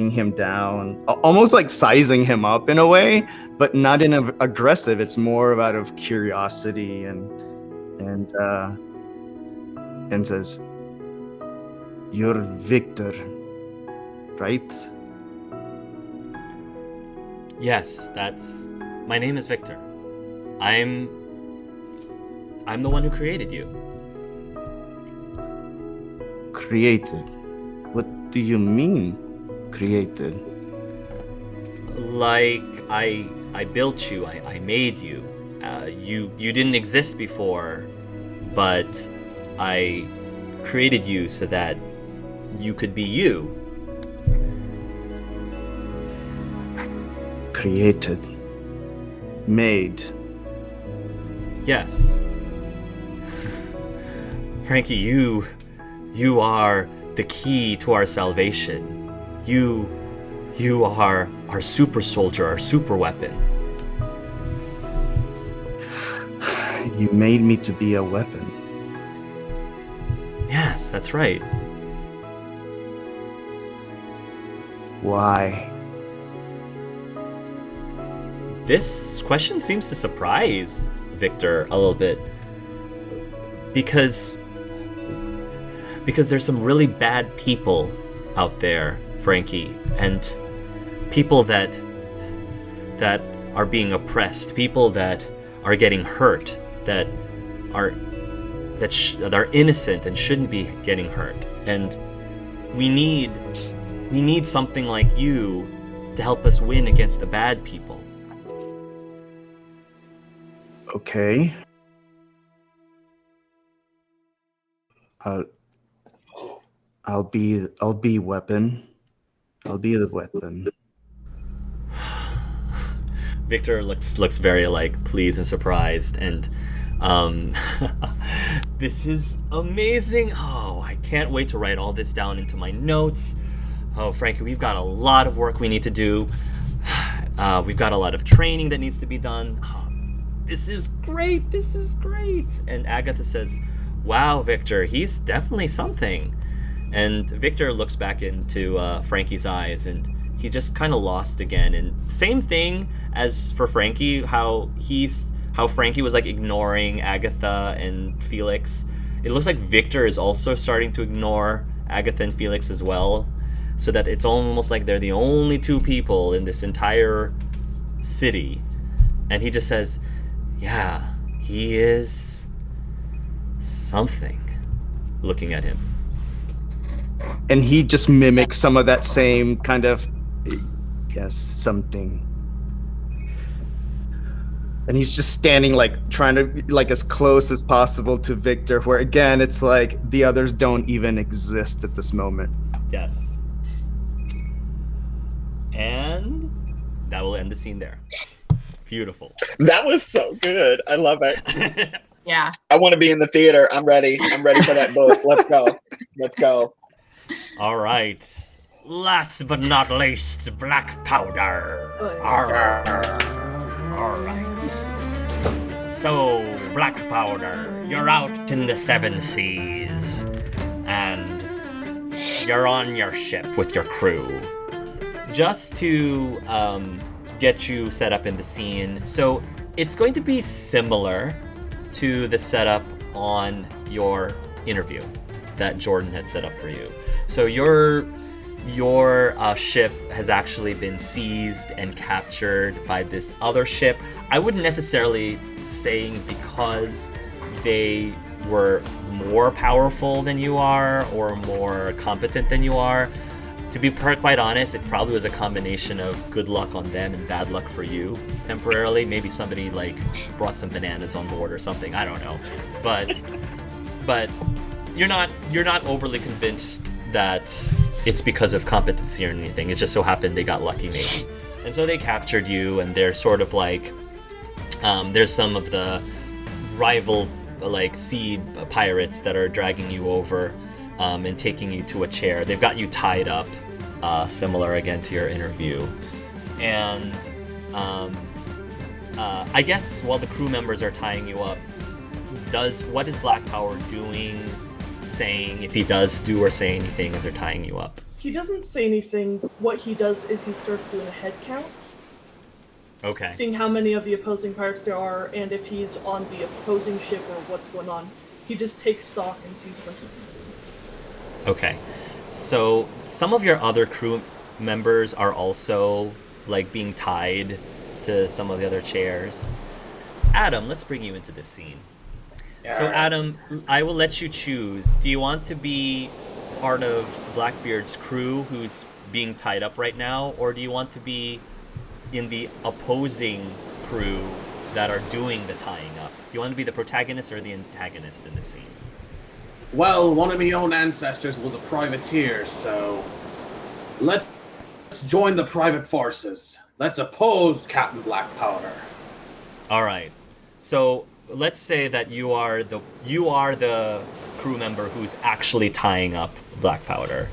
him down, almost like sizing him up in a way, but not in an aggressive. It's more out of curiosity, and says, "You're Victor, right?" Yes, my name is Victor. I'm the one who created you. Created? What do you mean, created? Like, I built you, I made you. You didn't exist before, but I created you so that you could be you. Created. Made. Yes. Frankie, you are the key to our salvation. You are our super soldier, our super weapon. You made me to be a weapon. Yes, that's right. Why? This question seems to surprise Victor a little bit. Because there's some really bad people out there, Frankie, and people that are being oppressed, people that are getting hurt, that are innocent and shouldn't be getting hurt. And we need something like you to help us win against the bad people. Okay. I'll be weapon. I'll be the weapon. Victor looks very like pleased and surprised, and this is amazing. Oh, I can't wait to write all this down into my notes. Oh, Frankie, we've got a lot of work we need to do. We've got a lot of training that needs to be done. Oh, this is great. And Agatha says, "Wow, Victor, he's definitely something." And Victor looks back into Frankie's eyes, and he's just kind of lost again. And same thing as for Frankie, how Frankie was like ignoring Agatha and Felix. It looks like Victor is also starting to ignore Agatha and Felix as well, so that it's almost like they're the only two people in this entire city. And he just says, "Yeah, he is something," looking at him. And he just mimics some of that same kind of Yes, something. And he's just standing, like, trying to, like, as close as possible to Victor, where, again, it's like the others don't even exist at this moment. Yes. And that will end the scene there. Beautiful. That was so good. I love it. Yeah. I want to be in the theater. I'm ready. I'm ready for that book. Let's go. Let's go. All right. Last but not least, black powder. All right. So, black powder, you're out in the seven seas, and you're on your ship with your crew. Just to get you set up in the scene, so it's going to be similar to the setup on your interview that Jordan had set up for you. So your ship has actually been seized and captured by this other ship. I wouldn't necessarily saying because they were more powerful than you are or more competent than you are. To be quite honest, it probably was a combination of good luck on them and bad luck for you temporarily. Maybe somebody like brought some bananas on board or something. I don't know, but you're not overly convinced that it's because of competency or anything. It just so happened they got lucky maybe. And so they captured you, and they're sort of like, there's some of the rival like sea pirates that are dragging you over and taking you to a chair. They've got you tied up, similar again to your interview. And I guess while the crew members are tying you up, what is Black Power doing, saying, if he does do or say anything as they're tying you up? He doesn't say anything. What he does is he starts doing a head count. Okay. Seeing how many of the opposing pirates there are, and if he's on the opposing ship or what's going on. He just takes stock and sees what he can see. Okay. So some of your other crew members are also like being tied to some of the other chairs. Adam, let's bring you into this scene. So Adam, I will let you choose. Do you want to be part of Blackbeard's crew who's being tied up right now, or do you want to be in the opposing crew that are doing the tying up? Do you want to be the protagonist or the antagonist in this scene? Well, one of my own ancestors was a privateer, so let's join the private forces. Let's oppose Captain Black Powder. All right. So let's say that you are the crew member who's actually tying up Black Powder,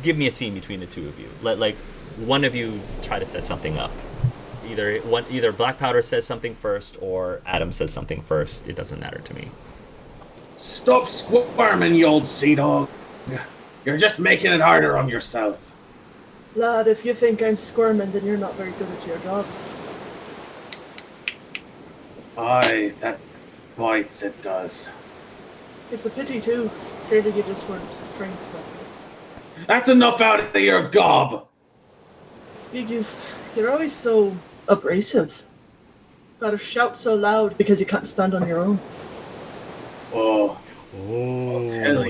give me a scene between the two of you. Let like one of you try to set something up. Either Black Powder says something first or Adam says something first. It doesn't matter to me. Stop squirming, you old sea dog. You're just making it harder on yourself. Lad, if you think I'm squirming, then you're not very good at your job. Aye, that bites, it does. It's a pity, too. Clearly you just weren't trained properly. That's enough out of your gob! Big Youths, you're always so abrasive. Gotta shout so loud because you can't stand on your own. Oh.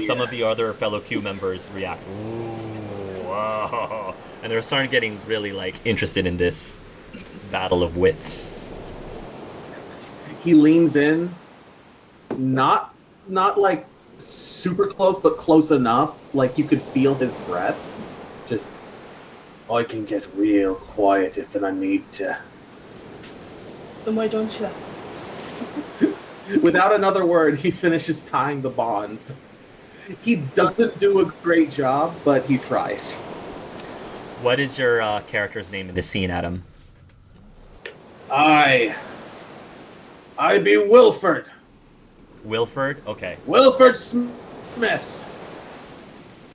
Some of the other fellow Q members react. Ooh, wow. And they're starting getting really like interested in this battle of wits. He leans in, not like super close, but close enough, like you could feel his breath. Just, I can get real quiet if I need to. Then why don't you? without another word, he finishes tying the bonds. He doesn't do a great job, but he tries. What is your character's name in the scene, Adam? I be Wilford. Wilford? Okay. Wilford Smith.